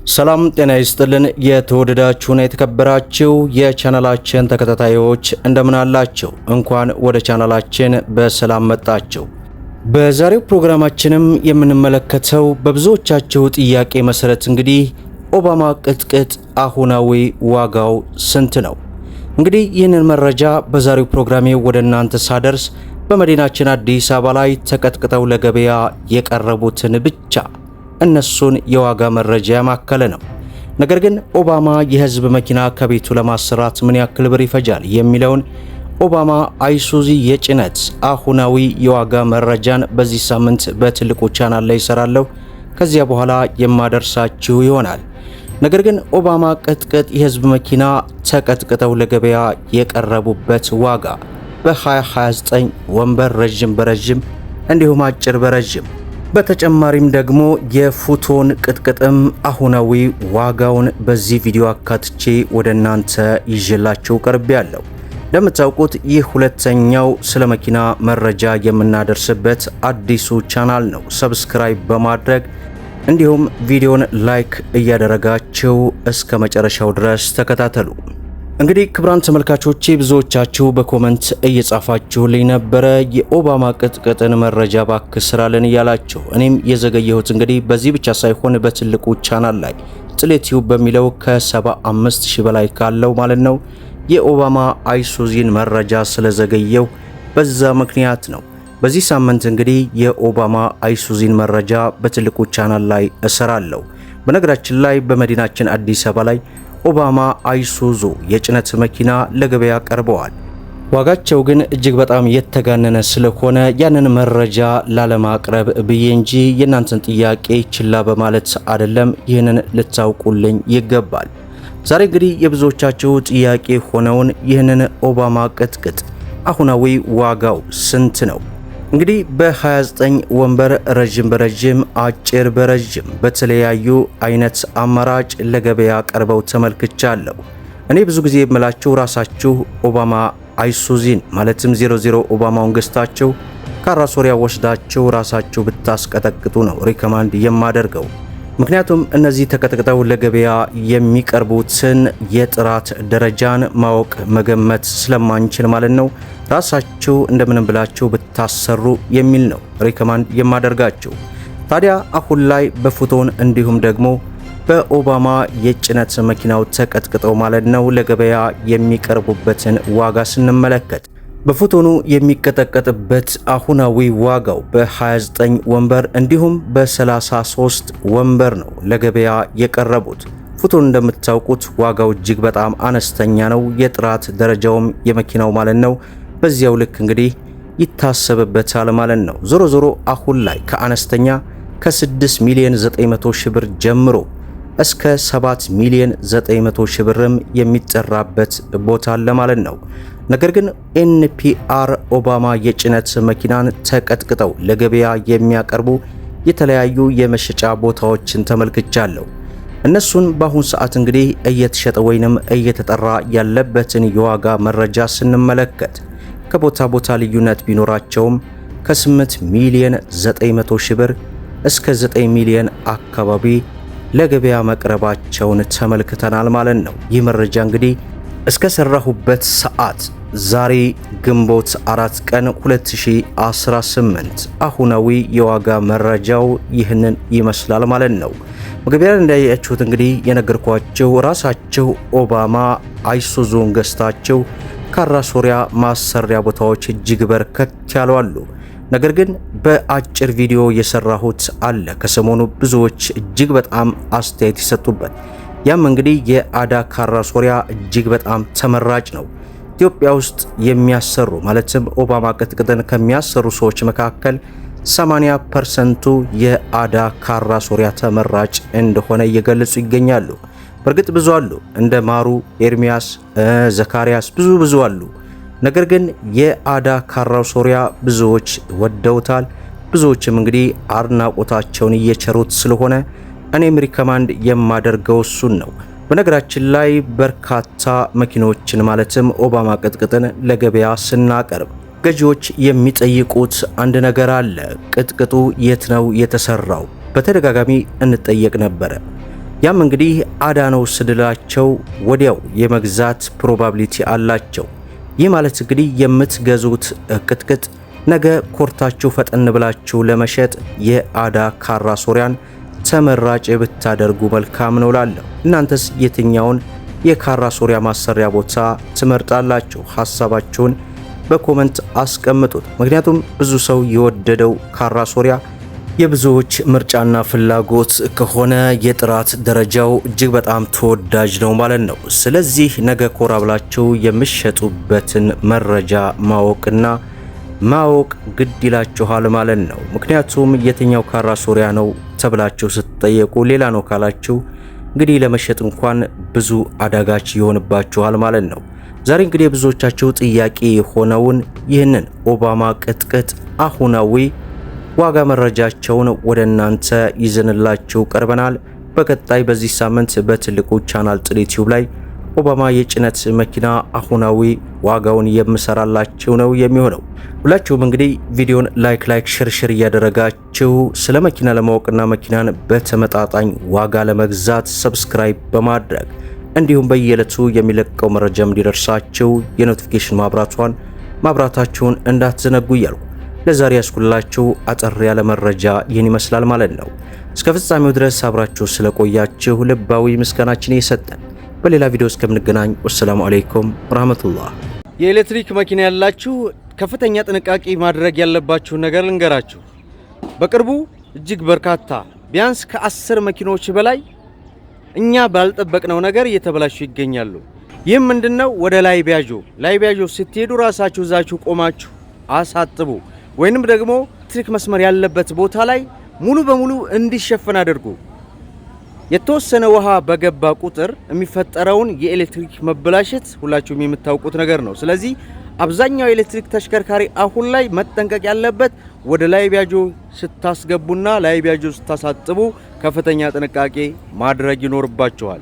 ሰላም ጤና ይስጥልን። የተወደዳችሁና የተከበራችሁ የቻናላችን ተከታታዮች እንደምን አላችሁ? እንኳን ወደ ቻናላችን በሰላም መጣችሁ። በዛሬው ፕሮግራማችንም የምንመለከተው በብዙዎቻችሁ ጥያቄ መሰረት እንግዲህ ኦባማ ቅጥቅጥ አሁናዊ ዋጋው ስንት ነው? እንግዲህ ይህንን መረጃ በዛሬው ፕሮግራሜ ወደ እናንተ ሳደርስ በመዲናችን አዲስ አበባ ላይ ተቀጥቅጠው ለገበያ የቀረቡትን ብቻ እነሱን የዋጋ መረጃ ያማከለ ነው። ነገር ግን ኦባማ የህዝብ መኪና ከቤቱ ለማሰራት ምን ያክል ብር ይፈጃል የሚለውን ኦባማ አይሱዚ የጭነት አሁናዊ የዋጋ መረጃን በዚህ ሳምንት በትልቁ ቻናል ላይ እሰራለሁ። ከዚያ በኋላ የማደርሳችሁ ይሆናል። ነገር ግን ኦባማ ቅጥቅጥ የህዝብ መኪና ተቀጥቅጠው ለገበያ የቀረቡበት ዋጋ በ2029 ወንበር ረጅም በረጅም እንዲሁም አጭር በረጅም በተጨማሪም ደግሞ የፉቶን ቅጥቅጥም አሁናዊ ዋጋውን በዚህ ቪዲዮ አካትቼ ወደ እናንተ ይዤላችሁ ቀርቤያለሁ። እንደምታውቁት ይህ ሁለተኛው ስለ መኪና መረጃ የምናደርስበት አዲሱ ቻናል ነው። ሰብስክራይብ በማድረግ እንዲሁም ቪዲዮን ላይክ እያደረጋችሁ እስከ መጨረሻው ድረስ ተከታተሉ። እንግዲህ ክቡራን ተመልካቾቼ ብዙዎቻችሁ በኮመንት እየጻፋችሁልኝ ነበረ የኦባማ ቅጥቅጥን መረጃ ባክህ ስራልን እያላችሁ። እኔም የዘገየሁት እንግዲህ በዚህ ብቻ ሳይሆን በትልቁ ቻናል ላይ ጥሌቲዩብ በሚለው ከ75000 በላይ ካለው ማለት ነው የኦባማ አይሱዚን መረጃ ስለዘገየው በዛ ምክንያት ነው። በዚህ ሳምንት እንግዲህ የኦባማ አይሱዚን መረጃ በትልቁ ቻናል ላይ እሰራለሁ። በነገራችን ላይ በመዲናችን አዲስ አበባ ላይ ኦባማ አይሱዙ የጭነት መኪና ለገበያ ቀርበዋል። ዋጋቸው ግን እጅግ በጣም የተጋነነ ስለሆነ ያንን መረጃ ላለማቅረብ ብዬ እንጂ የእናንተን ጥያቄ ችላ በማለት አይደለም። ይህንን ልታውቁልኝ ይገባል። ዛሬ እንግዲህ የብዙዎቻችሁ ጥያቄ ሆነውን ይህንን ኦባማ ቅጥቅጥ አሁናዊ ዋጋው ስንት ነው? እንግዲህ በ29 ወንበር ረጅም በረጅም አጭር በረጅም በተለያዩ አይነት አማራጭ ለገበያ ቀርበው ተመልክቻለሁ። እኔ ብዙ ጊዜ የምላችሁ ራሳችሁ ኦባማ አይሱዚን ማለትም 00 ኦባማውን ገዝታችሁ ካራሶሪያ ወስዳችሁ ራሳችሁ ብታስቀጠቅጡ ነው ሪከማንድ የማደርገው። ምክንያቱም እነዚህ ተቀጥቅጠው ለገበያ የሚቀርቡትን የጥራት ደረጃን ማወቅ መገመት ስለማንችል ማለት ነው ራሳችሁ እንደምንም ብላችሁ ብታሰሩ የሚል ነው ሪከማንድ የማደርጋችሁ። ታዲያ አሁን ላይ በፉቶን እንዲሁም ደግሞ በኦባማ የጭነት መኪናው ተቀጥቅጠው ማለት ነው ለገበያ የሚቀርቡበትን ዋጋ ስንመለከት በፉቶኑ የሚቀጠቀጥበት አሁናዊ ዋጋው በ29 ወንበር እንዲሁም በ33 ወንበር ነው ለገበያ የቀረቡት። ፉቶን እንደምታውቁት ዋጋው እጅግ በጣም አነስተኛ ነው። የጥራት ደረጃውም የመኪናው ማለት ነው በዚያው ልክ እንግዲህ ይታሰብበታል ማለት ነው። ዞሮ ዞሮ አሁን ላይ ከአነስተኛ ከ6 ሚሊዮን 900 ሺህ ብር ጀምሮ እስከ 7 ሚሊዮን 900 ሺህ ብርም የሚጠራበት ቦታ አለ ማለት ነው። ነገር ግን ኤንፒአር ኦባማ የጭነት መኪናን ተቀጥቅጠው ለገበያ የሚያቀርቡ የተለያዩ የመሸጫ ቦታዎችን ተመልክቻለሁ። እነሱን በአሁን ሰዓት እንግዲህ እየተሸጠ ወይንም እየተጠራ ያለበትን የዋጋ መረጃ ስንመለከት ከቦታ ቦታ ልዩነት ቢኖራቸውም ከ8 ሚሊዮን 900 ሺህ ብር እስከ 9 ሚሊዮን አካባቢ ለገበያ መቅረባቸውን ተመልክተናል ማለት ነው። ይህ መረጃ እንግዲህ እስከ ሰራሁበት ሰዓት ዛሬ ግንቦት 4 ቀን 2018 አሁናዊ የዋጋ መረጃው ይህንን ይመስላል ማለት ነው። መግቢያ ላይ እንዳያችሁት እንግዲህ የነገርኳችሁ ራሳቸው ኦባማ አይሱዙን ገዝታቸው ካራሶሪያ ማሰሪያ ቦታዎች እጅግ በርከት ያሉ አሉ። ነገር ግን በአጭር ቪዲዮ የሰራሁት አለ ከሰሞኑ ብዙዎች እጅግ በጣም አስተያየት ይሰጡበት። ያም እንግዲህ የአዳ ካራሶሪያ እጅግ በጣም ተመራጭ ነው። ኢትዮጵያ ውስጥ የሚያሰሩ ማለትም ኦባማ ቅጥቅጥን ከሚያሰሩ ሰዎች መካከል 80%ቱ የአዳ ካራሶሪያ ተመራጭ እንደሆነ እየገለጹ ይገኛሉ። በእርግጥ ብዙ አሉ እንደ ማሩ፣ ኤርሚያስ፣ ዘካሪያስ ብዙ አሉ። ነገር ግን የአዳ ካራሶሪያ ብዙዎች ወደውታል። ብዙዎችም እንግዲህ አድናቆታቸውን እየቸሩት ስለሆነ እኔም ሪከማንድ የማደርገው እሱን ነው። በነገራችን ላይ በርካታ መኪኖችን ማለትም ኦባማ ቅጥቅጥን ለገበያ ስናቀርብ ገዢዎች የሚጠይቁት አንድ ነገር አለ። ቅጥቅጡ የት ነው የተሰራው? በተደጋጋሚ እንጠየቅ ነበረ። ያም እንግዲህ አዳ ነው ስንላቸው ወዲያው የመግዛት ፕሮባቢሊቲ አላቸው። ይህ ማለት እንግዲህ የምትገዙት ቅጥቅጥ ነገ ኮርታችሁ ፈጠን ብላችሁ ለመሸጥ የአዳ ካራ ሶሪያን ተመራጭ ብታደርጉ መልካም ነው ላለሁ። እናንተስ የትኛውን የካራ ሶሪያ ማሰሪያ ቦታ ትመርጣላችሁ? ሐሳባችሁን በኮመንት አስቀምጡት። ምክንያቱም ብዙ ሰው የወደደው ካራ ሶሪያ የብዙዎች ምርጫና ፍላጎት ከሆነ የጥራት ደረጃው እጅግ በጣም ተወዳጅ ነው ማለት ነው። ስለዚህ ነገ ኮራ ብላችሁ የምትሸጡበትን መረጃ ማወቅ ግድ ይላችኋል ማለት ነው። ምክንያቱም የትኛው ካራ ሶሪያ ነው ተብላችሁ ስትጠየቁ ሌላ ነው ካላችሁ እንግዲህ ለመሸጥ እንኳን ብዙ አዳጋች ይሆንባችኋል ማለት ነው። ዛሬ እንግዲህ ብዙዎቻችሁ ጥያቄ የሆነውን ይህንን ኦባማ ቅጥቅጥ አሁናዊ ዋጋ መረጃቸውን ወደ እናንተ ይዘንላችሁ ቀርበናል። በቀጣይ በዚህ ሳምንት በትልቁ ቻናል ጥል ዩቲዩብ ላይ ኦባማ የጭነት መኪና አሁናዊ ዋጋውን የምሰራላችሁ ነው የሚሆነው። ሁላችሁም እንግዲህ ቪዲዮን ላይክ ሽር እያደረጋችሁ ስለ መኪና ለማወቅና መኪናን በተመጣጣኝ ዋጋ ለመግዛት ሰብስክራይብ በማድረግ እንዲሁም በየዕለቱ የሚለቀው መረጃም እንዲደርሳችሁ የኖቲፊኬሽን ማብራታችሁን እንዳትዘነጉ እያልኩ ለዛሬ ያስኩላችሁ አጠር ያለ መረጃ ይህን ይመስላል ማለት ነው። እስከ ፍጻሜው ድረስ አብራችሁ ስለቆያችሁ ልባዊ ምስጋናችን እየሰጠን በሌላ ቪዲዮ እስከምንገናኝ ወሰላሙ አለይኩም ወራህመቱላህ። የኤሌክትሪክ መኪና ያላችሁ ከፍተኛ ጥንቃቄ ማድረግ ያለባችሁ ነገር ልንገራችሁ። በቅርቡ እጅግ በርካታ ቢያንስ ከ10 መኪኖች በላይ እኛ ባልጠበቅነው ነገር እየተበላሹ ይገኛሉ። ይህም ምንድነው? ወደ ላይ ቢያጆ ስትሄዱ ራሳችሁ እዛችሁ ቆማችሁ አሳጥቡ፣ ወይንም ደግሞ ኤሌክትሪክ መስመር ያለበት ቦታ ላይ ሙሉ በሙሉ እንዲሸፈን አድርጉ። የተወሰነ ውሃ በገባ ቁጥር የሚፈጠረውን የኤሌክትሪክ መበላሸት ሁላችሁም የምታውቁት ነገር ነው። ስለዚህ አብዛኛው ኤሌክትሪክ ተሽከርካሪ አሁን ላይ መጠንቀቅ ያለበት ወደ ላይ ቢያጆ ስታስገቡና ላይ ቢያጆ ስታሳጥቡ ከፍተኛ ጥንቃቄ ማድረግ ይኖርባችኋል።